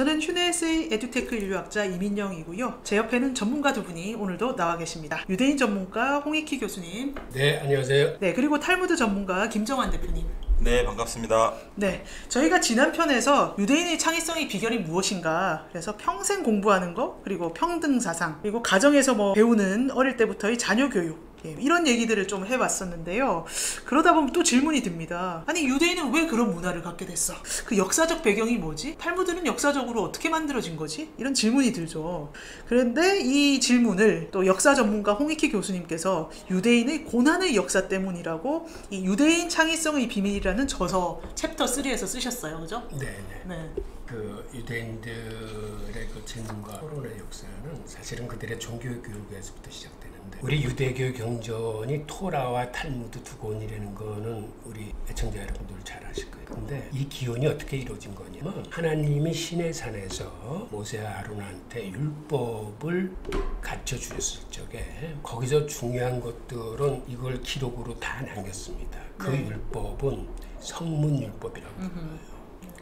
저는 휴네스의 에듀테크 인류학자 이민영이고요. 제 옆에는 전문가 두 분이 오늘도 나와 계십니다. 유대인 전문가 홍익희 교수님. 네, 안녕하세요. 네, 그리고 탈무드 전문가 김정환 대표님. 네, 반갑습니다. 네, 저희가 지난 편에서 유대인의 창의성의 비결이 무엇인가, 그래서 평생 공부하는 거, 그리고 평등사상, 그리고 가정에서 배우는 어릴 때부터의 자녀교육, 이런 얘기들을 좀 해봤었는데요. 그러다 보면 또 질문이 듭니다. 아니, 유대인은 왜 그런 문화를 갖게 됐어? 그 역사적 배경이 뭐지? 탈무드는 역사적으로 어떻게 만들어진 거지? 이런 질문이 들죠. 그런데 이 질문을 또 역사 전문가 홍익희 교수님께서 유대인의 고난의 역사 때문이라고 이 유대인 창의성의 비밀이라는 저서 챕터 3에서 쓰셨어요. 그죠? 네. 그 유대인들의 그 질문과 토론의 역사는 사실은 그들의 종교 교육에서부터 시작되는데, 우리 유대교 경전이 토라와 탈무드 두 권이라는 거는 우리 애청자 여러분들 잘 아실 거예요. 근데 이 기원이 어떻게 이루어진 거냐면, 하나님이 시내산에서 모세와 아론한테 율법을 가르쳐 주셨을 적에 거기서 중요한 것들은 이걸 기록으로 다 남겼습니다. 그 율법은 성문율법이라고 불러요.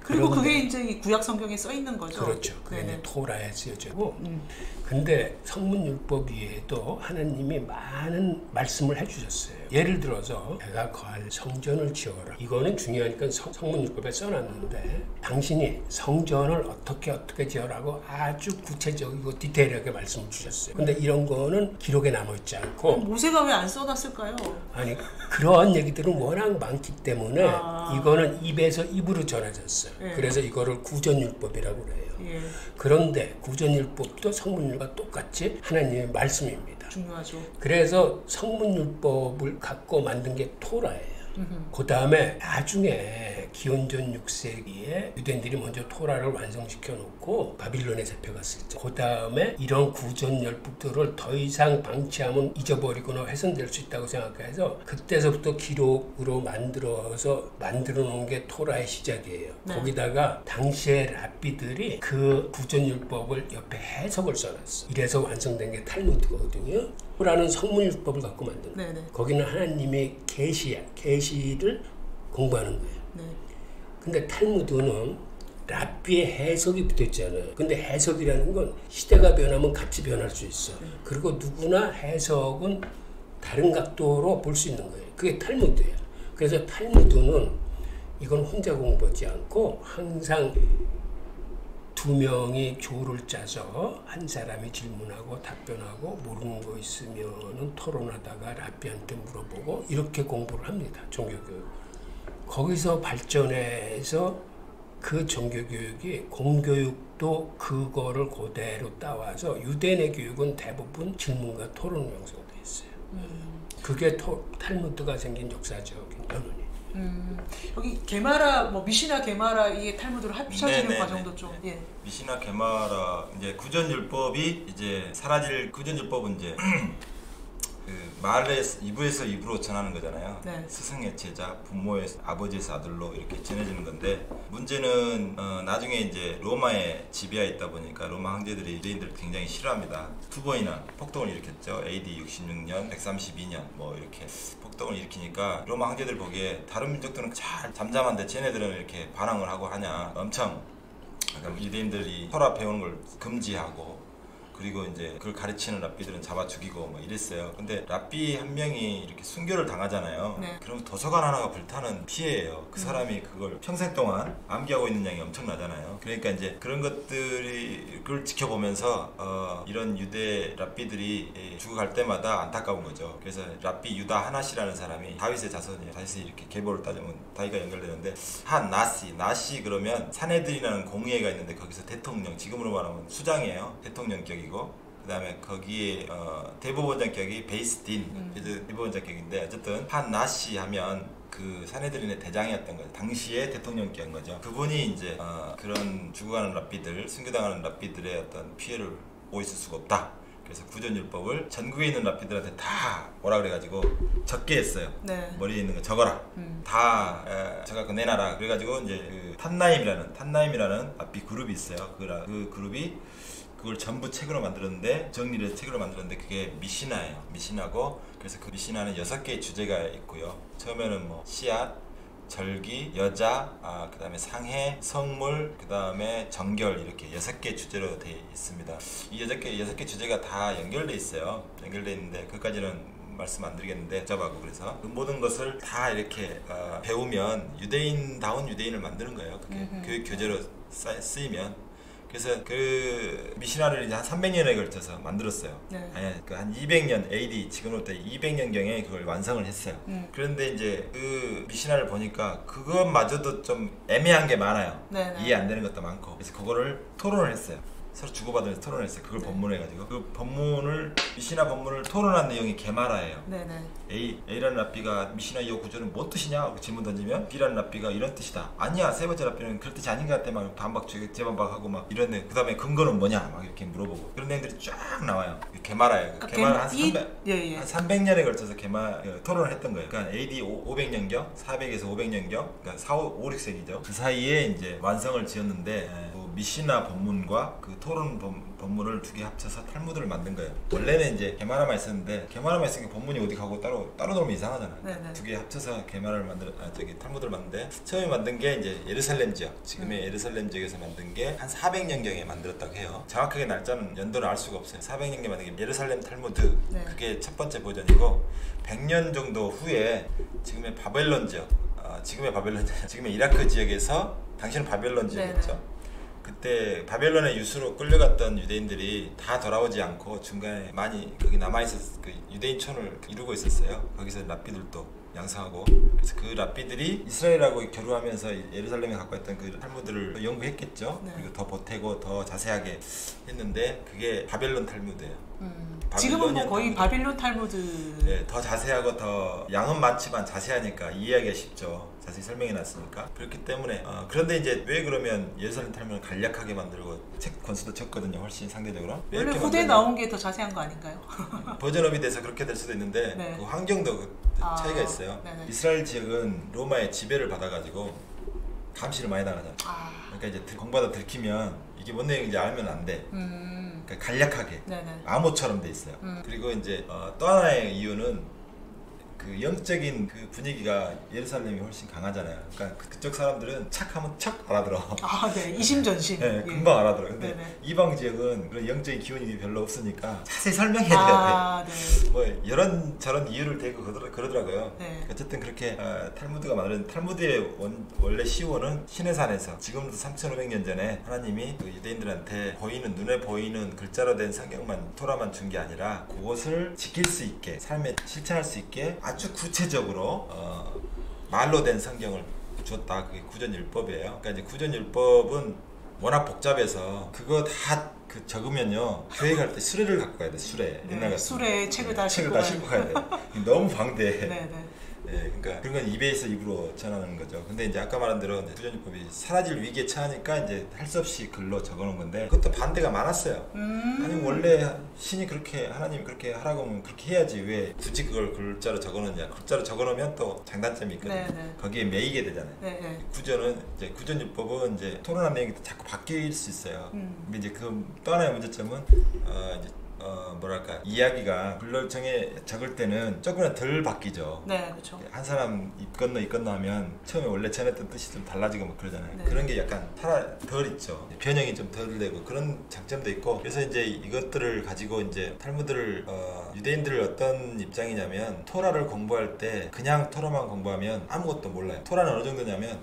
그리고 그게 이제 구약 성경에 써 있는 거죠. 그렇죠. 그게 토라에 쓰여지고, 근데 성문율법 위에도 하나님이 많은 말씀을 해주셨어요. 예를 들어서 내가 거할 성전을 지어라. 이거는 중요하니까 성문율법에 써놨는데, 당신이 성전을 어떻게 지어라고 아주 구체적이고 디테일하게 말씀을 주셨어요. 근데 이런 거는 기록에 남아있지 않고, 모세가 왜 안 써놨을까요? 아니, 그런 얘기들은 워낙 많기 때문에 이거는 입에서 입으로 전해졌어요. 그래서 이거를 구전율법이라고 그래요. 그런데 구전율법도 성문율법과 똑같이 하나님의 말씀입니다. 중요하죠. 그래서 성문율법을 갖고 만든 게 토라예요. 그 다음에 나중에 기원전 6세기에 유대인들이 먼저 토라를 완성시켜 놓고 바빌론에 잡혀갔을 때, 그 다음에 이런 구전율법들을 더 이상 방치하면 잊어버리거나 훼손될 수 있다고 생각해서 그때서부터 기록으로 만들어 놓은 게 토라의 시작이에요. 거기다가 당시에 랍비들이 그 구전율법을 옆에 해석을 써놨어. 이래서 완성된 게 탈무드거든요. 토라는 성문율법을 갖고 만든 거예요. 거기는 하나님의 계시를 공부하는 거예요. 근데 탈무드는 랍비의 해석이 붙어있잖아요. 근데 해석이라는 건 시대가 변하면 같이 변할 수 있어. 그리고 누구나 해석은 다른 각도로 볼 수 있는 거예요. 그게 탈무드예요. 그래서 탈무드는 이건 혼자 공부하지 않고 항상 두 명이 조를 짜서 한 사람이 질문하고 답변하고, 모르는 거 있으면은 토론하다가 랍비한테 물어보고, 이렇게 공부를 합니다. 종교교육. 거기서 발전해서 그 종교교육이 공교육도 그거를 그대로 따와서 유대인의 교육은 대부분 질문과 토론으로 형성되어 있어요. 그게 탈무드가 생긴 역사적인 연원이에요. 여기 게마라, 미시나 게마라, 이게 탈무드로 합쳐지는 과정도 좀. 미시나 게마라, 이제 구전율법이 이제 사라질, 구전율법은 이제 그 말에서 입에서 입으로 전하는 거잖아요. 스승의 제자, 부모의 아버지에서 아들로 이렇게 전해지는 건데, 문제는 나중에 이제 로마에 지배하 있다 보니까 로마 황제들이 유대인들을 굉장히 싫어합니다. 두 번이나 폭동을 일으켰죠. AD 66년, 132년 이렇게 폭동을 일으키니까 로마 황제들 보기에 다른 민족들은 잘 잠잠한데 쟤네들은 이렇게 반항을 하고 하냐, 엄청 유대인들이 토라 배우는 걸 금지하고, 그리고 이제 그걸 가르치는 랍비들은 잡아 죽이고 이랬어요. 근데 랍비 한 명이 이렇게 순교를 당하잖아요. 그럼 도서관 하나가 불타는 피해예요. 그 사람이 그걸 평생 동안 암기하고 있는 양이 엄청나잖아요. 그러니까 이제 그런 것들이 그걸 지켜보면서 이런 유대 랍비들이 죽어갈 때마다 안타까운 거죠. 그래서 랍비 유다 하나시라는 사람이 다윗의 자손이에요. 다윗이 이렇게 계보를 따지면 다윗과 연결되는데, 나시 그러면 사내들이라는 공의회가 있는데, 거기서 대통령, 지금으로 말하면 수장이에요. 대통령격이. 그 다음에 거기에 대법원장 격이 베이스딘, 대법원장 격인데, 어쨌든 나시 하면 그 사내들인의 대장이었던 거죠. 당시에 대통령격인 거죠. 그분이 이제 그런 죽어가는 랍비들, 순교당하는 랍비들의 어떤 피해를 보고 있을 수가 없다. 그래서 구전율법을 전국에 있는 랍비들한테 다 뭐라 그래가지고 적게 했어요. 머리에 있는 거 적어라. 다 적어갖고 내놔라. 그래가지고 이제 그 탄나임이라는 랍비 그룹이 있어요. 그 그룹이 그걸 전부 책으로 만들었는데, 정리를 해서 책으로 만들었는데, 그게 미시나예요. 미시나고, 그래서 그 미시나는 6개의 주제가 있고요. 처음에는 씨앗, 절기, 여자, 그다음에 상해, 성물, 그다음에 정결 이렇게 6개 주제로 되어 있습니다. 이 6개 주제가 다 연결돼 있어요. 연결돼 있는데 그까지는 말씀 안 드리겠는데 복잡하고 그래서 그 모든 것을 다 이렇게 배우면 유대인다운 유대인을 만드는 거예요. 그게 교육 교재로 쓰이면. 그래서 그 미시나를 이제 한 300년에 걸쳐서 만들었어요. 네. 아니, 한 200년 AD 지금부터 200년경에 그걸 완성을 했어요. 그런데 이제 그 미시나를 보니까 그것마저도 좀 애매한 게 많아요. 네네. 이해 안 되는 것도 많고. 그래서 그거를 토론을 했어요. 서로 주고받으면서 토론을 했어요. 그걸 본문해가지고 그 본문을 미시나 본문을 토론한 내용이 게마라예요. 네네. A라는 랍비가 미시나 이 구조는 뭔 뜻이냐? 질문 던지면 B라는 랍비가 이런 뜻이다. 아니야, 세 번째 랍비는 그런 뜻이 아닌 것 같아. 막 재반박하고 막 이런 그 다음에 근거는 뭐냐? 막 이렇게 물어보고 그런 내용들이 쫙 나와요. 게마라예요. 게마는 한 300년에 걸쳐서 토론을 했던 거예요. 그러니까 AD 500년경, 400에서 500년경, 그러니까 4, 5, 6세기죠. 그 사이에 이제 완성을 지었는데 미시나 본문과 그 토론 본문을 두 개 합쳐서 탈무드를 만든 거예요. 원래는 이제 게마라만 있었는데 게마라만 있으니까 본문이 어디 가고 따로 놀면 이상하잖아요. 두 개 합쳐서 게마라를 탈무드를 만드는데 처음에 만든 게 이제 예루살렘 지역, 지금의 예루살렘 지역에서 만든 게 한 400년경에 만들었다고 해요. 정확하게 날짜는 연도를 알 수가 없어요. 400년경에 만든 게 예루살렘 탈무드, 그게 첫 번째 버전이고 100년 정도 후에 지금의 바벨론 지역, 지금의 이라크 지역에서 당시는 바벨론 지역이었죠. 그때 바벨론의 유수로 끌려갔던 유대인들이 다 돌아오지 않고 중간에 많이 거기 남아있었 그 유대인촌을 이루고 있었어요. 거기서 랍비들도 양성하고 그래서 그 랍비들이 이스라엘하고 교류하면서 예루살렘에 갖고 있던 그 탈무드를 연구했겠죠. 그리고 더 보태고 더 자세하게 했는데 그게 바벨론 탈무드예요. 지금은 뭐 거의 바빌론 탈무드. 네, 더 자세하고 더 양은 많지만 자세하니까 이해하기가 쉽죠. 자세히 설명해 놨으니까. 그렇기 때문에 그런데 이제 왜 그러면 예루살렘 탈무드를 간략하게 만들고 책 권수도 적거든요. 훨씬 상대적으로. 원래 후대에 나온 게 더 자세한 거 아닌가요? 버전업이 돼서 그렇게 될 수도 있는데 그 환경도 차이가 있어요. 이스라엘 지역은 로마의 지배를 받아가지고 감시를 많이 당하잖아요. 그러니까 이제 공부하다 들키면 이게 뭔 내용인지 알면 안 돼. 그러니까 간략하게 암호처럼 돼 있어요. 그리고 이제 또 하나의 이유는 그 영적인 그 분위기가 예루살렘이 훨씬 강하잖아요. 그러니까 그쪽 사람들은 착하면 척 알아들어. 이심전심. 네, 금방 알아들어. 근데 이방 지역은 그런 영적인 기운이 별로 없으니까 자세히 설명해야 돼요. 뭐 이런저런 이유를 대고 그러더라고요. 어쨌든 그렇게 탈무드가 만든 탈무드의 원래 시원은 시내산에서 지금부터 3,500년 전에 하나님이 그 유대인들한테 눈에 보이는 글자로 된 성경만 토라만 준 게 아니라 그것을 지킬 수 있게 삶에 실천할 수 있게 아주 구체적으로 말로 된 성경을 줬다. 그게 구전율법이에요. 그러니까 이제 구전율법은 워낙 복잡해서 그거 다 적으면요 교회 갈 때 수레를 갖고 가야 돼. 수레. 옛날 같은 수레에 책을 다 싣고 가야 돼. 너무 방대해. 그러니까 그런 건 입에서 입으로 전하는 거죠. 근데 이제 아까 말한 대로 구전율법이 사라질 위기에 처하니까 이제 할 수 없이 글로 적어놓은 건데 그것도 반대가 많았어요. 아니 원래 신이 하나님이 그렇게 하라고 하면 그렇게 해야지 왜 굳이 그걸 글자로 적어놓냐. 글자로 적어놓으면 또 장단점이 있거든요. 거기에 매이게 되잖아요. 구전율법은 이제 토론한 내용이 자꾸 바뀔 수 있어요. 근데 이제 그 또 하나의 문제점은 이제 뭐랄까 이야기가 글로 적을 때는 조금이나 덜 바뀌죠. 그렇죠. 한 사람 이 건너 하면 처음에 원래 전했던 뜻이 좀 달라지고 막 그러잖아요. 그런 게 약간 덜 있죠. 변형이 좀 덜 되고 그런 장점도 있고. 그래서 이제 이것들을 가지고 이제 탈무드를 유대인들을 어떤 입장이냐면 토라를 공부할 때 그냥 토라만 공부하면 아무것도 몰라요. 토라는 어느 정도냐면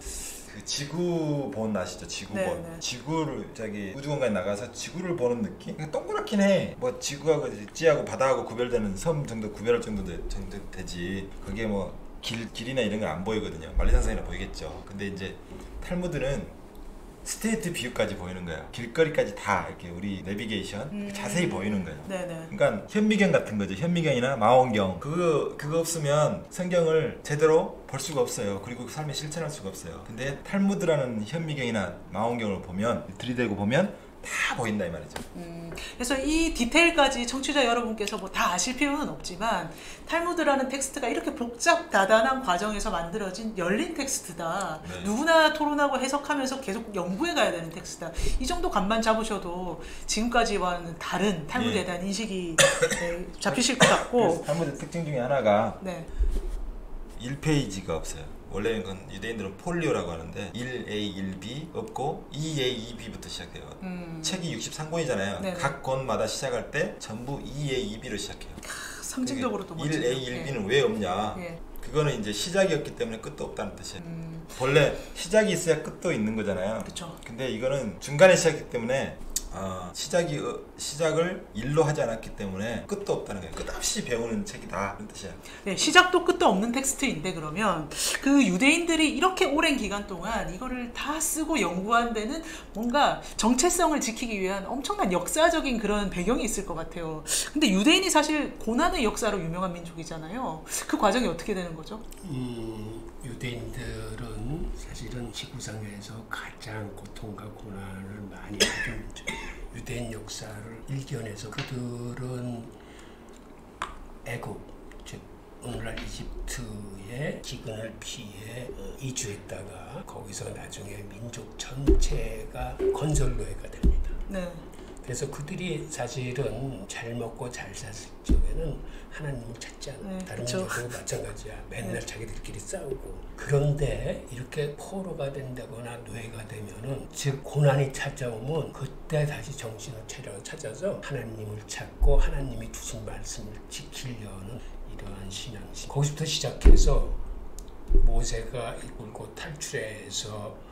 그 지구본 아시죠? 지구본. 지구를 우주공간에 나가서 지구를 보는 느낌? 그러니까 동그랗긴 해. 뭐 지구하고 지하고 바다하고 구별되는 섬 정도 구별할 정도 되지. 그게 뭐 길이나 이런 건 안 보이거든요. 만리장성이나 보이겠죠. 근데 이제 탈무드는 스테이트 뷰까지 보이는 거예요. 길거리까지 다 이렇게 우리 내비게이션 자세히 보이는 거예요. 그러니까 현미경 같은 거죠. 현미경이나 망원경 그거 없으면 성경을 제대로 볼 수가 없어요. 그리고 삶에 실천할 수가 없어요. 근데 탈무드라는 현미경이나 망원경을 보면 들이대고 보면 다 보인다 이 말이죠. 그래서 이 디테일까지 청취자 여러분께서 뭐 다 아실 필요는 없지만 탈무드라는 텍스트가 이렇게 복잡 다단한 과정에서 만들어진 열린 텍스트다. 누구나 토론하고 해석하면서 계속 연구해 가야 되는 텍스트다. 이 정도 감만 잡으셔도 지금까지와는 다른 탈무드에 대한 인식이 잡히실 것 같고. 탈무드 특징 중에 하나가 1페이지가 없어요. 원래는 그건 유대인들은 폴리오라고 하는데 1A, 1B 없고 2A, 2B부터 시작해요. 책이 63권이잖아요. 네네. 각 권마다 시작할 때 전부 2A, 2B로 시작해요. 상징적으로도 멋지죠. 1A, 1B는 왜 없냐? 그거는 이제 시작이었기 때문에 끝도 없다는 뜻이에요. 본래 시작이 있어야 끝도 있는 거잖아요. 그쵸. 근데 이거는 중간에 시작했기 때문에 시작을 일로 하지 않았기 때문에 끝도 없다는 거예요. 끝없이 배우는 책이다 그런 뜻이에요. 네, 시작도 끝도 없는 텍스트인데 그러면 그 유대인들이 이렇게 오랜 기간 동안 이거를 다 쓰고 연구한 데는 뭔가 정체성을 지키기 위한 엄청난 역사적인 그런 배경이 있을 것 같아요. 근데 유대인이 사실 고난의 역사로 유명한 민족이잖아요. 그 과정이 어떻게 되는 거죠? 유대인들은 사실은 지구상에서 가장 고통과 고난을 많이 받은 민족. 유대인 역사를 일견해서 그들은 애국, 즉 오늘날 이집트의 기근을 피해 이주했다가 거기서 나중에 민족 전체가 건설노예가 됩니다. 네. 그래서 그들이 사실은 잘 먹고 잘 샀을 적에는 하나님을 찾지 않아요. 다른 민족도 마찬가지야. 맨날 자기들끼리 싸우고. 그런데 이렇게 포로가 된다거나 노예가 되면은 즉 고난이 찾아오면 그때 다시 정신을 찾아서 하나님을 찾고 하나님이 주신 말씀을 지키려는 이러한 신앙심. 거기서부터 시작해서 모세가 이끌고 탈출해서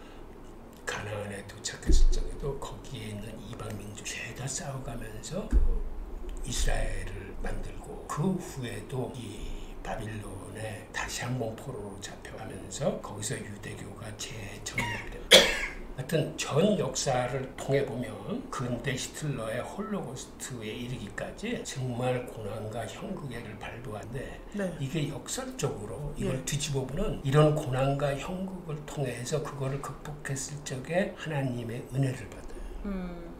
가나안에 도착했을 적에도 거기에 있는 이방 민족 죄다 싸워가면서 이스라엘을 만들고 그 후에도 이 바빌론에 다시 한번 포로로 잡혀가면서 거기서 유대교가 재정립됩니다. 하여튼 전 역사를 통해 보면 근대 히틀러의 홀로코스트에 이르기까지 정말 고난과 형극을 발부한데 이게 역설적으로 이걸 뒤집어 보면 이런 고난과 형극을 통해서 그거를 극복했을 적에 하나님의 은혜를 받아요.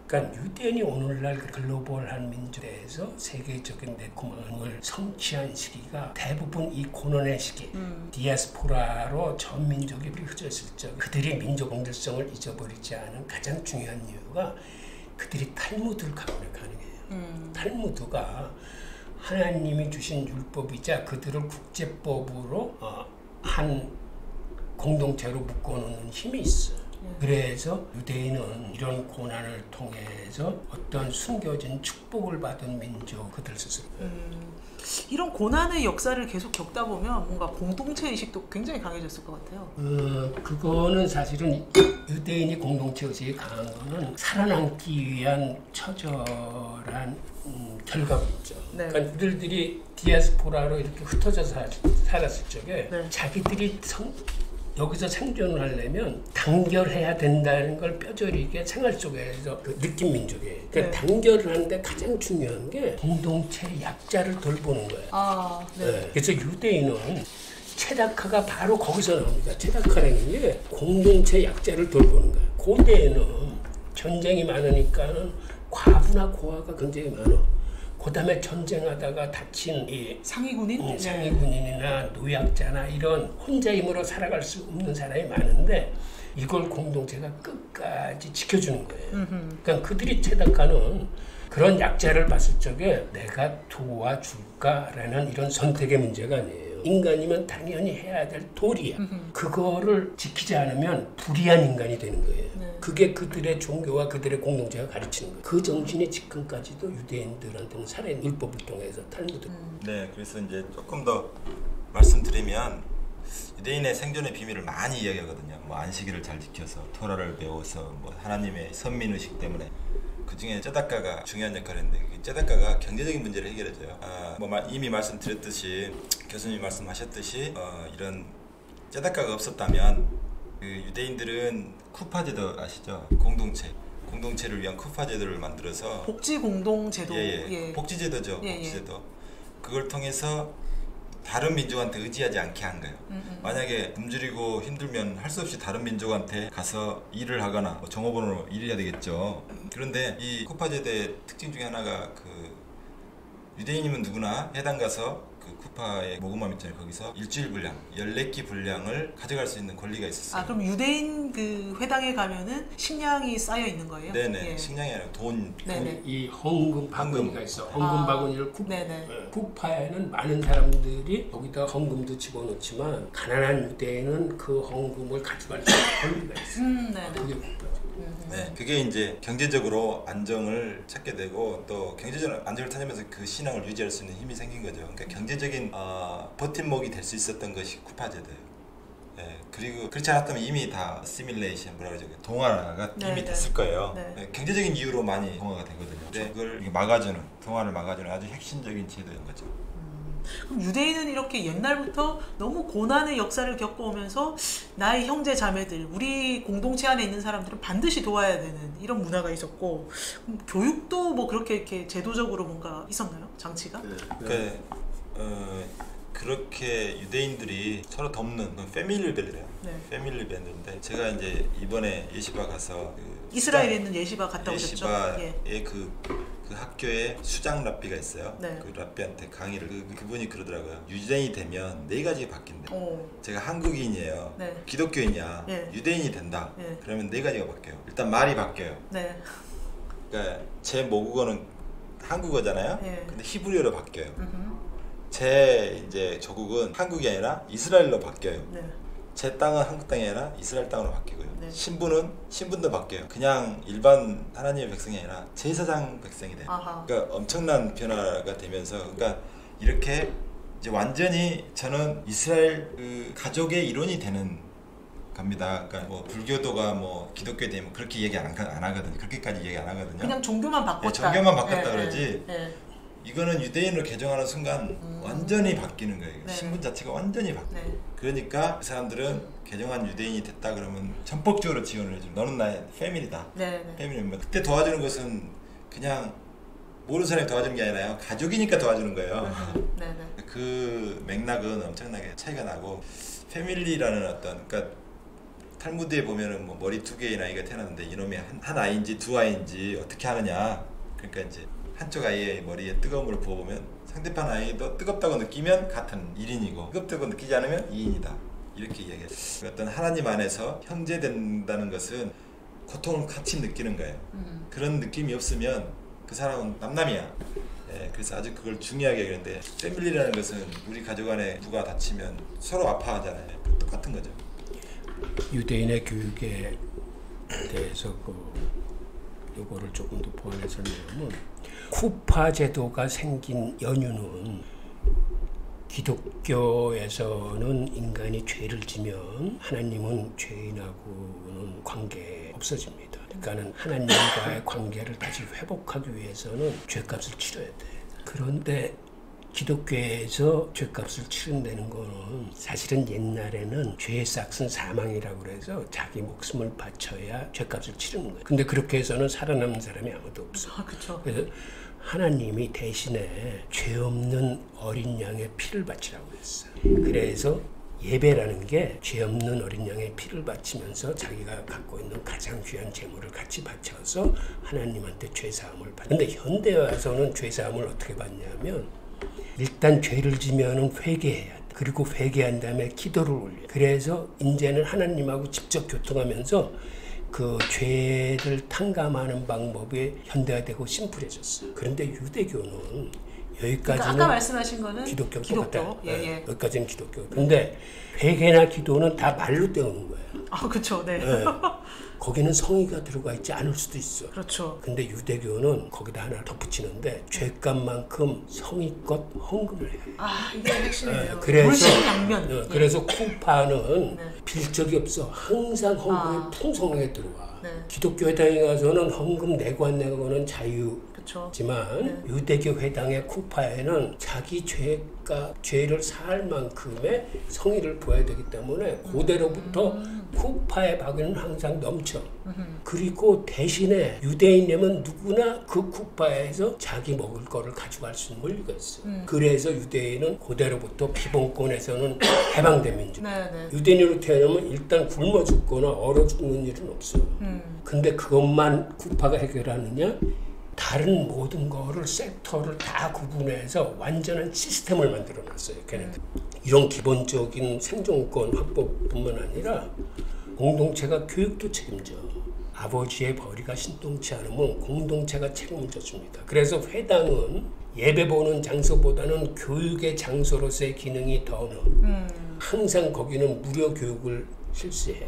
그러니까 유대인이 오늘날 글로벌한 민족에서 세계적인 매콤함을 성취한 시기가 대부분 이 고난의 시기, 디아스포라로 전 민족이 흩어졌을 적 그들이 민족 공들성을 잊어버리지 않은 가장 중요한 이유가 그들이 탈무드를 가능해요. 탈무드가 하나님이 주신 율법이자 그들을 국제법으로 한 공동체로 묶어놓는 힘이 있어요. 그래서 유대인은 이런 고난을 통해서 어떤 숨겨진 축복을 받은 민족 그들 스스로. 이런 고난의 역사를 계속 겪다 보면 뭔가 공동체 의식도 굉장히 강해졌을 것 같아요. 그거는 사실은 유대인이 공동체 의식이 강한 거는 살아남기 위한 처절한 결과가 있죠. 그러니까 그들이 디아스포라로 이렇게 흩어져 살았을 적에 자기들이 여기서 생존을 하려면 단결해야 된다는 걸 뼈저리게 생활 속에서 느낀 민족이에요. 그러니까 단결을 하는데 가장 중요한 게 공동체 약자를 돌보는 거예요. 그래서 유대인은 체다카가 바로 거기서 나옵니다. 체다카라는 게 공동체 약자를 돌보는 거예요. 고대에는 전쟁이 많으니까는 과부나 고아가 굉장히 많아. 그 다음에 전쟁하다가 다친 이 상위군인? 상위군인이나 노약자나 이런 혼자 힘으로 살아갈 수 없는 사람이 많은데 이걸 공동체가 끝까지 지켜주는 거예요. 그러니까 그들이 체다카는 그런 약자를 봤을 적에 내가 도와줄까라는 이런 선택의 문제가 아니에요. 인간이면 당연히 해야 될 도리야. 그거를 지키지 않으면 불의한 인간이 되는 거예요. 그게 그들의 종교와 그들의 공동체가 가르치는 거예요. 그 정신이 지금까지도 유대인들한테는 살아있는 율법을 통해서 탈무드. 네, 그래서 이제 조금 더 말씀드리면 유대인의 생존의 비밀을 많이 이야기하거든요. 뭐 안식일을 잘 지켜서 토라를 배워서 뭐 하나님의 선민의식 때문에 그 중에 쩌다카가 중요한 역할을 했는데 쩌다카가 경제적인 문제를 해결해줘요. 이미 말씀드렸듯이 교수님이 말씀하셨듯이 이런 쩌다카가 없었다면 그 유대인들은 쿠파제도 아시죠? 공동체를 위한 쿠파제도를 만들어서 복지 공동제도 복지제도죠. 복지제도 그걸 통해서 다른 민족한테 의지하지 않게 한 거예요. 만약에 굶주리고 힘들면 할 수 없이 다른 민족한테 가서 일을 하거나 뭐 종업원으로 일해야 되겠죠. 그런데 이 쿠파제도의 특징 중에 하나가 그 유대인이면 누구나 해당 가서 그 그 쿠파의 모금함 있잖아요. 거기서 일주일 분량, 14끼 분량을 가져갈 수 있는 권리가 있었어요. 아, 그럼 유대인 그 회당에 가면은 식량이 쌓여 있는 거예요? 네네. 예. 식량이 아니라 돈. 네네. 이 헌금 바구니가 있어. 헌금 바구니를 네네. 쿠파에는 많은 사람들이 거기다 헌금도 집어넣지만 가난한 유대인은 그 헌금을 가져갈 수 있는 권리가 있어. 네네. 그게 쿠파죠. 네, 그게 이제 경제적으로 안정을 찾게 되고 또 경제적 안정을 찾으면서 그 신앙을 유지할 수 있는 힘이 생긴 거죠. 그러니까 경제적인 버팀목이 될 수 있었던 것이 쿠파제도예요. 네, 그리고 그렇지 않았다면 이미 다 시뮬레이션 뭐라 그러죠? 동화가 네, 이미 네. 됐을 거예요. 네. 네, 경제적인 이유로 많이 동화가 되거든요. 근데 그걸 막아주는 동화를 막아주는 아주 핵심적인 제도인 거죠. 그럼 유대인은 이렇게 옛날부터 너무 고난의 역사를 겪어오면서 나의 형제 자매들, 우리 공동체 안에 있는 사람들은 반드시 도와야 되는 이런 문화가 있었고, 교육도 뭐 그렇게 이렇게 제도적으로 뭔가 있었나요? 장치가? 그러니까 그렇게 유대인들이 서로 돕는 패밀리 밴드래요. 네. 패밀리 밴드인데 제가 이제 이번에 예시바 가서 그 이스라엘에 있는 예시바 갔다 오셨죠? 예시바의 예. 그 학교에 수장 랍비가 있어요. 네. 그 랍비한테 강의를 그분이 그러더라고요. 유대인이 되면 4가지가 바뀐대. 오. 제가 한국인이에요. 네. 기독교인이야. 예. 유대인이 된다. 예. 그러면 4가지가 바뀌어요. 일단 말이 바뀌어요. 네. 그러니까 제 모국어는 한국어잖아요. 예. 근데 히브리어로 바뀌어요. 음흠. 제 이제 조국은 한국이 아니라 이스라엘로 바뀌어요. 네. 제 땅은 한국 땅이 아니라 이스라엘 땅으로 바뀌고요. 네. 신분도 바뀌어요. 그냥 일반 하나님의 백성이 아니라 제사장 백성이 돼요. 아하. 그러니까 엄청난 변화가 되면서 그러니까 이렇게 이제 완전히 저는 이스라엘 그 가족의 일원이 되는 겁니다. 그러니까 뭐 불교도가 뭐 기독교에 대해 뭐 그렇게 얘기 안 하거든요. 그렇게까지 얘기 안 하거든요. 그냥 종교만 바꿨다. 네, 종교만 바꿨다 예, 그러지. 예, 예. 이거는 유대인으로 개종하는 순간 완전히 바뀌는 거예요. 네. 신분 자체가 완전히 바뀌어요. 네. 그러니까 그 사람들은 개종한 유대인이 됐다 그러면 전폭적으로 지원을 해줘. 너는 나의 패밀리다. 네. 네. 패밀리. 그때 도와주는 것은 그냥 모르는 사람이 도와주는 게 아니라요. 가족이니까 도와주는 거예요. 네. 네. 그 맥락은 엄청나게 차이가 나고 패밀리라는 어떤 그러니까 탈무드에 보면은 뭐 머리 2개의 아이가 태어났는데 이놈이 한 아이인지 2아이인지 어떻게 하느냐. 그러니까 이제 한쪽 아이의 머리에 뜨거운 물을 부어보면 상대편 아이도 뜨겁다고 느끼면 같은 1인이고 뜨겁다고 느끼지 않으면 2인이다. 이렇게 이야기해요. 어떤 하나님 안에서 형제된다는 것은 고통을 같이 느끼는 거예요. 그런 느낌이 없으면 그 사람은 남남이야. 예, 그래서 아주 그걸 중요하게 여기는데 패밀리라는 것은 우리 가족 안에 누가 다치면 서로 아파하잖아요. 똑같은 거죠. 유대인의 교육에 대해서 요거를 조금 더 보완해서 설명하면 쿠파 제도가 생긴 연유는 기독교에서는 인간이 죄를 지면 하나님은 죄인하고는 관계 없어집니다. 그러니까는 하나님과의 관계를 다시 회복하기 위해서는 죄값을 치러야 돼. 그런데 기독교에서 죄값을 치른다는 거는 사실은 옛날에는 죄의 싹은 사망이라고 그래서 자기 목숨을 바쳐야 죄값을 치르는 거예요. 근데 그렇게 해서는 살아남는 사람이 아무도 없어. 아, 그렇죠. 그래서 하나님이 대신에 죄 없는 어린 양의 피를 바치라고 했어요. 그래서 예배라는 게 죄 없는 어린 양의 피를 바치면서 자기가 갖고 있는 가장 귀한 재물을 같이 바쳐서 하나님한테 죄사함을 받는. 근데 현대에 와서는 죄사함을 어떻게 받냐면 일단 죄를 지면은 회개해야 돼. 그리고 회개한 다음에 기도를 올려. 그래서 이제는 하나님하고 직접 교통하면서 그 죄를 탕감하는 방법이 현대화되고 심플해졌어요. 그런데 유대교는 여기까지는 그러니까 아까 말씀하신 거는 기독교 기독교. 똑같아요. 예. 여기까지는 기독교. 근데 회개나 기도는 다 말로 때우는 거예요. 아, 그렇죠. 네. 네. 거기는 성의가 들어가 있지 않을 수도 있어. 그렇죠. 근데 유대교는 거기다 하나 덧붙이는데 죄값만큼 성의껏 헌금을 해요. 아, 이게 핵심이에요. 그래서 물심양면. 그래서 쿠파는 네. 빌 적이 없어. 항상 헌금이 풍성하게 들어와. 네. 기독교 회당에 가서는 헌금 내고 안 내고는 자유. 그렇죠. 지만 네. 유대교 회당의 쿠파에는 자기 죄를 사할 만큼의 성의를 보여야 되기 때문에 그대로부터 쿠파의 바구니는 항상 넘쳐. 그리고 대신에 유대인이면 누구나 그 쿠파에서 자기 먹을 거를 가져갈 수 있는 권리가 있어. 그래서 유대인은 그대로부터 기본권에서는 해방된 민족. 네. 유대인으로 태어나면 일단 굶어 죽거나 얼어 죽는 일은 없어. 근데 그것만 쿠파가 해결하느냐? 다른 모든 거를 섹터를 다 구분해서 완전한 시스템을 만들어놨어요. 걔네들. 이런 기본적인 생존권 확보뿐만 아니라 공동체가 교육도 책임져. 아버지의 벌이가 신통치 않으면 공동체가 책임을 져줍니다. 그래서 회당은 예배 보는 장소보다는 교육의 장소로서의 기능이 더 나. 항상 거기는 무료 교육을 실시해.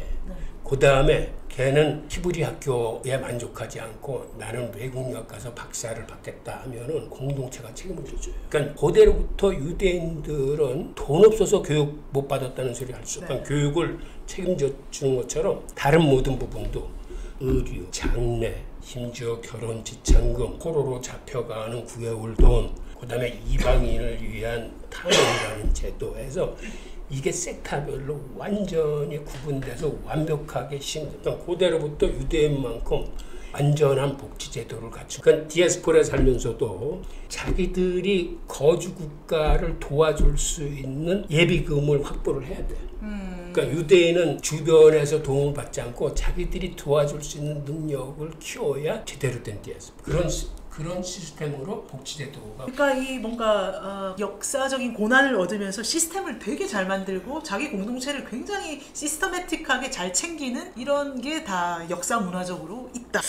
그 다음에 걔는 히브리 학교에 만족하지 않고 나는 외국 유학 가서 박사를 받겠다 하면은 공동체가 책임을 져줘요. 그러니까 그대로부터 유대인들은 돈 없어서 교육 못 받았다는 소리 할 수 없고 네. 교육을 책임져 주는 것처럼 다른 모든 부분도 의류, 장례, 심지어 결혼 지참금, 포로로 잡혀가는 구해올 돈, 그 다음에 이방인을 위한 탄원이라는 제도에서 이게 섹터별로 완전히 구분돼서 완벽하게 그러니까 그대로부터 유대인만큼 완전한 복지제도를 갖춘. 그러니까 디아스포라에 살면서도 자기들이 거주 국가를 도와줄 수 있는 예비금을 확보를 해야 돼. 그러니까 유대인은 주변에서 도움을 받지 않고 자기들이 도와줄 수 있는 능력을 키워야 제대로 된 디아스포라. 그런 시스템으로 복지제도가. 그러니까 이 뭔가 역사적인 고난을 얻으면서 시스템을 되게 잘 만들고 자기 공동체를 굉장히 시스테매틱하게 잘 챙기는 이런 게 다 역사 문화적으로 있다.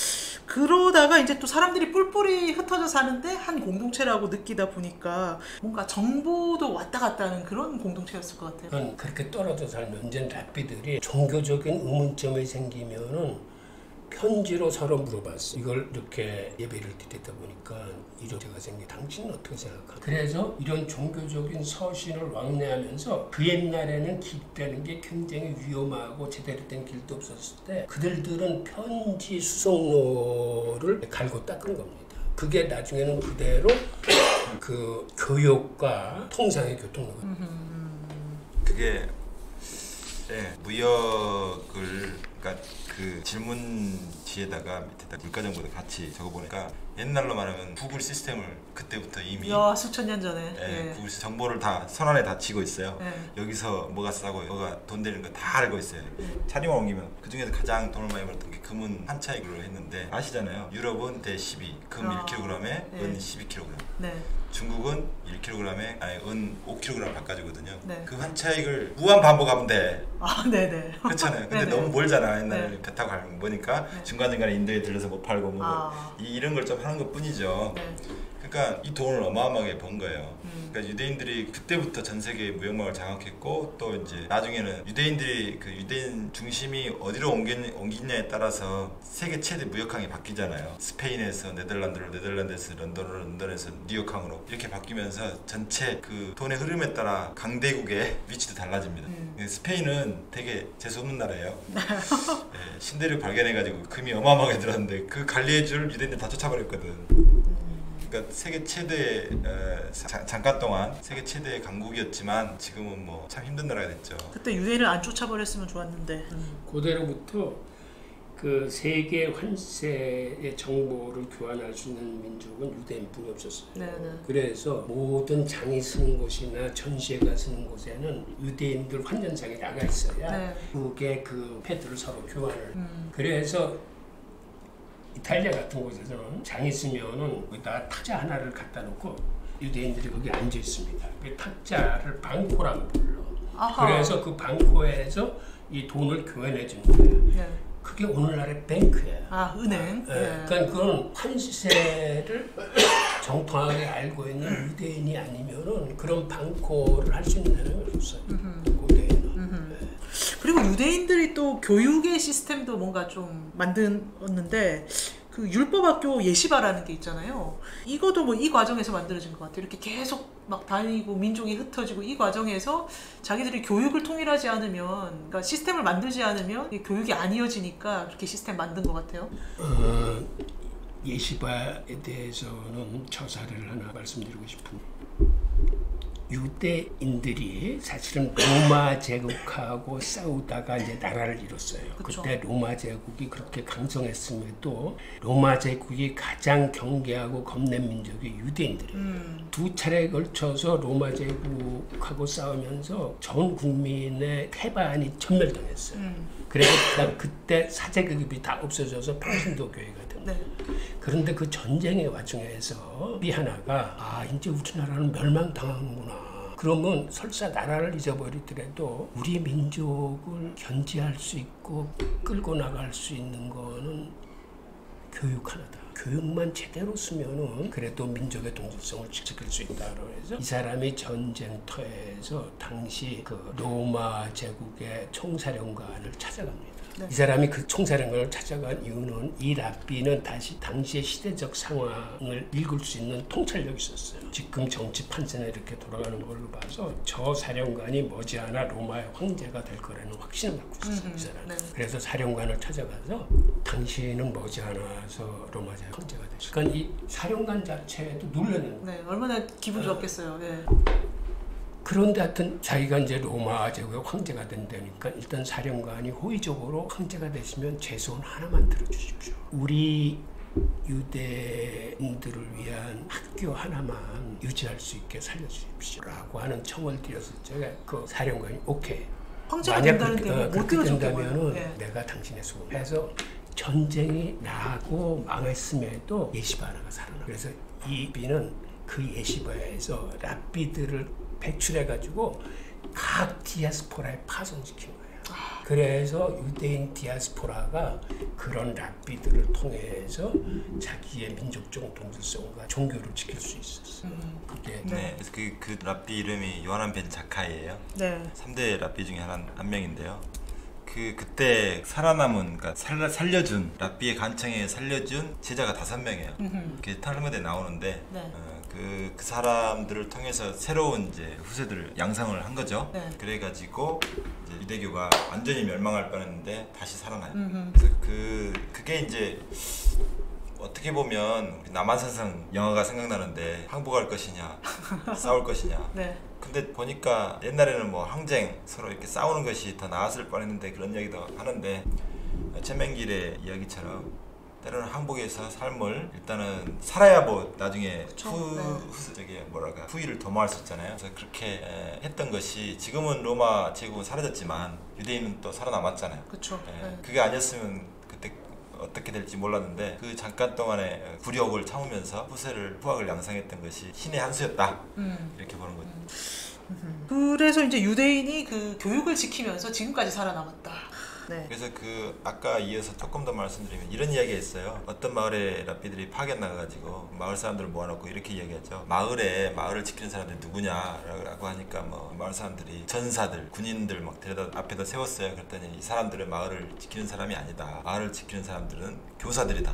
그러다가 이제 또 사람들이 뿔뿔이 흩어져 사는데 한 공동체라고 느끼다 보니까 뭔가 정보도 왔다 갔다 하는 그런 공동체였을 것 같아요. 그렇게 떨어져 살면 이제 랍비들이 종교적인 의문점이 생기면은 편지로 서로 물어봤어. 이걸 이렇게 예배를 드리다 보니까 이런 제가 생긴 당신은 어떻게 생각하나? 그래서 이런 종교적인 서신을 왕래하면서 그 옛날에는 길다는 게 굉장히 위험하고 제대로 된 길도 없었을 때 그들은 편지 수송로를 갈고 닦은 겁니다. 그게 나중에는 그대로 그 교육과 통상의 교통로가 그게 네, 무역을 그러니까 그 질문지에다가 밑에다 물가정보도 같이 적어보니까 옛날로 말하면 구글 시스템을 그때부터 이미 수천 년 전에 네. 구글 정보를 다 선안에 다 치고 있어요. 네. 여기서 뭐가 싸고 뭐가 돈 되는 거 다 알고 있어요. 차림을 옮기면 그 중에서 가장 돈을 많이 벌었던 게 금은 한 차익으로 했는데 아시잖아요. 유럽은 대 12, 금 1kg에 은 12kg. 네. 중국은 1kg에 은 5kg 바꿔주거든요. 네. 그 한 차익을 무한 반복하면 돼. 네네. 그렇잖아요. 근데 너무 멀잖아. 옛날에 배 타고 가는 거 보니까 중간중간에 인도에 들려서 못 팔고 뭐 이런 걸 좀 하는 것 뿐이죠. 네. 그러니까 이 돈을 어마어마하게 번 거예요. 그러니까 유대인들이 그때부터 전 세계 무역망을 장악했고 또 이제 나중에는 유대인들이 그 유대인 중심이 어디로 옮기냐에 따라서 세계 최대 무역항이 바뀌잖아요. 스페인에서 네덜란드로, 네덜란드에서 런던으로, 런던에서 뉴욕항으로 이렇게 바뀌면서 전체 그 돈의 흐름에 따라 강대국의 위치도 달라집니다. 스페인은 되게 재수없는 나라예요. 네, 신대륙 발견해가지고 금이 어마어마하게 들었는데 그 관리해줄 유대인들 다 쫓아버렸거든. 그러니까 세계 최대 잠깐 동안 세계 최대의 강국이었지만 지금은 뭐 참 힘든 나라가 됐죠. 그때 유대인을 안 쫓아버렸으면 좋았는데. 그대로부터 그 세계 환세의 정보를 교환할 수 있는 민족은 유대인뿐이 없었어요. 네네. 그래서 모든 장이 쓰는 곳이나 전시회가 쓰는 곳에는 유대인들 환전상이 나가 있어야 네. 그게 그 패드를 서로 교환을. 그래서 이탈리아 같은 곳에서는 장 있으면은 거기다 탁자 하나를 갖다 놓고 유대인들이 거기 앉아 있습니다. 그 탁자를 방코라고 불러. 아하. 그래서 그 방코에서 이 돈을 교환해 주는 거예요. 네. 그게 오늘날의 뱅크예요. 은행. 네. 그러니까 그건 환시세를 정통하게 알고 있는 유대인이 아니면은 그런 방코를 할 수 있는 사람이 없어요. 고대에는. 네. 그리고 유대인들이 또 교육의 시스템도 뭔가 좀 만들었는데 그 율법학교 예시바라는 게 있잖아요. 이것도 뭐 이 과정에서 만들어진 것 같아요. 이렇게 계속 막 다니고 민족이 흩어지고 이 과정에서 자기들이 교육을 통일하지 않으면, 그러니까 시스템을 만들지 않으면 교육이 안 이어지니까 그렇게 시스템 만든 것 같아요. 예시바에 대해서는 처사를 하나 말씀드리고 싶은. 유대인들이 사실은 로마 제국하고 싸우다가 이제 나라를 이뤘어요. 그쵸. 그때 로마 제국이 그렇게 강성했음에도 로마 제국이 가장 경계하고 겁낸 민족이 유대인들이에요. 두 차례에 걸쳐서 로마 제국하고 싸우면서 전 국민의 태반이 전멸당했어요. 그래서 그때 사제계급이 다 없어져서 평신도 교회가 됩니다. 네. 그런데 그 전쟁의 와중에서 이 하나가 이제 우리나라는 멸망당하는구나. 그러면 설사 나라를 잊어버리더라도 우리 민족을 견지할 수 있고 끌고 나갈 수 있는 거는 교육 하나다. 교육만 제대로 쓰면은 그래도 민족의 동질성을 지킬 수 있다. 그래서 이 사람이 전쟁터에서 당시 그 로마 제국의 총사령관을 찾아갑니다. 네. 이 사람이 그 총사령관을 찾아간 이유는 이 랍비는 당시의 시대적 상황을 읽을 수 있는 통찰력이 있었어요. 지금 정치 판세는 이렇게 돌아가는 걸로 봐서 저 사령관이 머지않아 로마의 황제가 될 거라는 확신을 갖고 있었어요. 이 사람. 네. 그래서 사령관을 찾아가서 당신은 머지않아서 로마의 황제가 되실. 그러니까 이 사령관 자체도 놀라는 거예요. 네, 얼마나 기분 좋았겠어요. 네. 그런데 하여튼 자기가 이제 로마 제국의 황제가 된다니까 일단 사령관이 호의적으로 황제가 되시면 제 소원 하나만 들어주십시오. 우리 유대인들을 위한 학교 하나만 유지할 수 있게 살려주십시오. 라고 하는 청을 드렸을 때 그 사령관이 오케이. 황제가 된다는데 못 된다면은 네. 내가 당신의 소원. 해서 전쟁이 나고 망했음에도 예시바 하나가 살아나. 그래서 이 비는 그 예시바에서 랍비들을 배출해가지고 각 디아스포라에 파송시킨 거예요. 그래서 유대인 디아스포라가 그런 랍비들을 통해서 자기의 민족적 동질성과 종교를 지킬 수 있었어요. 그게 네, 그래서 그 랍비 이름이 요하난 벤 자카이예요. 네. 3대 랍비 중에 한 명인데요. 그때 살아남은, 그러니까 살려준 랍비의 간청에 살려준 제자가 5명이에요. 그게 탈무드에 나오는데 네. 그 사람들을 통해서 새로운 이제 후세들을 양성을 한 거죠. 네. 그래가지고 이제 유대교가 완전히 멸망할 뻔했는데 다시 살아나요. 그래서 그게 이제 어떻게 보면 남한산성 영화가 생각나는데 항복할 것이냐 싸울 것이냐. 네. 근데 보니까 옛날에는 뭐 항쟁 서로 이렇게 싸우는 것이 더 나았을 뻔했는데 그런 이야기도 하는데 최맹길의 이야기처럼 때로는 항복에서 삶을 일단은 살아야 뭐 나중에 후위를 도모할 수 있잖아요. 그래서 그렇게 했던 것이 지금은 로마 제국은 사라졌지만 유대인은 또 살아남았잖아요. 그렇죠. 네. 그게 아니었으면 그때 어떻게 될지 몰랐는데 그 잠깐 동안에 굴욕을 참으면서 후학을 양성했던 것이 신의 한 수였다. 이렇게 보는 거죠. 그래서 이제 유대인이 그 교육을 지키면서 지금까지 살아남았다. 네. 그래서 아까 이어서 조금 더 말씀드리면 이런 이야기가 있어요. 어떤 마을에 랍비들이 파견 나가가지고 마을 사람들을 모아놓고 이렇게 이야기하죠. 마을을 지키는 사람들이 누구냐라고 하니까 뭐 마을 사람들이 전사들, 군인들 막 데려다 앞에다 세웠어요. 그랬더니 이 사람들은 마을을 지키는 사람이 아니다. 마을을 지키는 사람들은 교사들이다.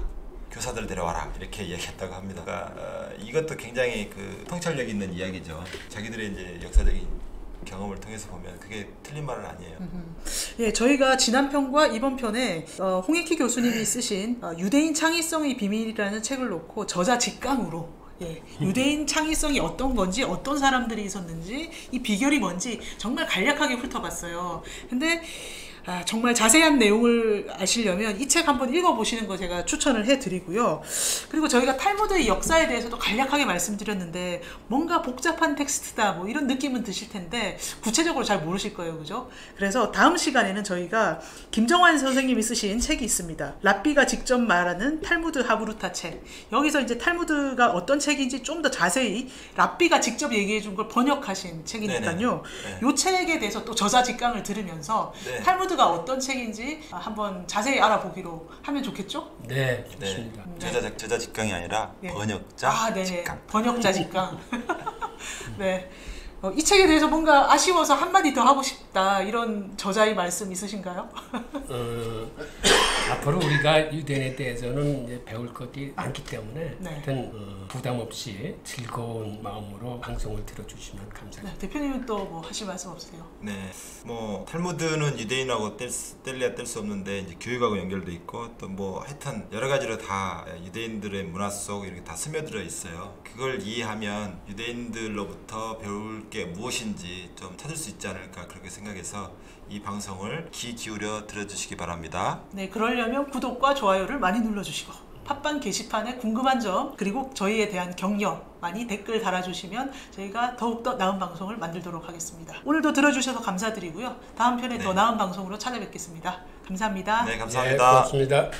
교사들 데려와라 이렇게 이야기했다고 합니다. 그러니까 이것도 굉장히 통찰력 있는 이야기죠. 자기들의 이제 역사적인 경험을 통해서 보면 그게 틀린 말은 아니에요. 예, 저희가 지난 편과 이번 편에 홍익희 교수님이 쓰신 유대인 창의성의 비밀이라는 책을 놓고 저자 직강으로 유대인 창의성이 어떤 건지 어떤 사람들이 있었는지 이 비결이 뭔지 정말 간략하게 훑어봤어요. 근데 정말 자세한 내용을 아시려면 이 책 한번 읽어보시는 거 제가 추천을 해드리고요. 그리고 저희가 탈무드의 역사에 대해서도 간략하게 말씀드렸는데 뭔가 복잡한 텍스트다 뭐 이런 느낌은 드실 텐데 구체적으로 잘 모르실 거예요. 그죠? 그래서 다음 시간에는 저희가 김정환 선생님이 쓰신 책이 있습니다. 랍비가 직접 말하는 탈무드 하브루타 책. 여기서 이제 탈무드가 어떤 책인지 좀 더 자세히 랍비가 직접 얘기해 준 걸 번역하신 책이니까요. 이 책에 대해서 또 저자 직강을 들으면서 탈무드 어떤 책인지 한번 자세히 알아보기로 하면 좋겠죠? 네, 좋습니다. 저자 직강이 아니라 번역자 직강. 번역자 직강. 네. 이 책에 대해서 뭔가 아쉬워서 한마디 더 하고 싶다 이런 저자의 말씀 있으신가요? 앞으로 우리가 유대인에 대해서는 이제 배울 것이 많기 때문에 네. 하여튼 부담 없이 즐거운 마음으로 방송을 들어주시면 감사합니다. 네, 대표님은 또 뭐 하실 말씀 없으세요? 네, 뭐 탈무드는 유대인하고 뗄래야 뗄 수 없는데 이제 교육하고 연결돼 있고 또 뭐 하여튼 여러 가지로 다 유대인들의 문화 속 이렇게 다 스며들어 있어요. 그걸 이해하면 유대인들로부터 배울 게 무엇인지 좀 찾을 수 있지 않을까 그렇게 생각해서 이 방송을 귀 기울여 들어주시기 바랍니다. 네, 그러려면 구독과 좋아요를 많이 눌러주시고 팟빵 게시판에 궁금한 점 그리고 저희에 대한 격려 많이 댓글 달아주시면 저희가 더욱더 나은 방송을 만들도록 하겠습니다. 오늘도 들어주셔서 감사드리고요. 다음 편에 네. 더 나은 방송으로 찾아뵙겠습니다. 감사합니다. 네, 네, 감사합니다. 고맙습니다.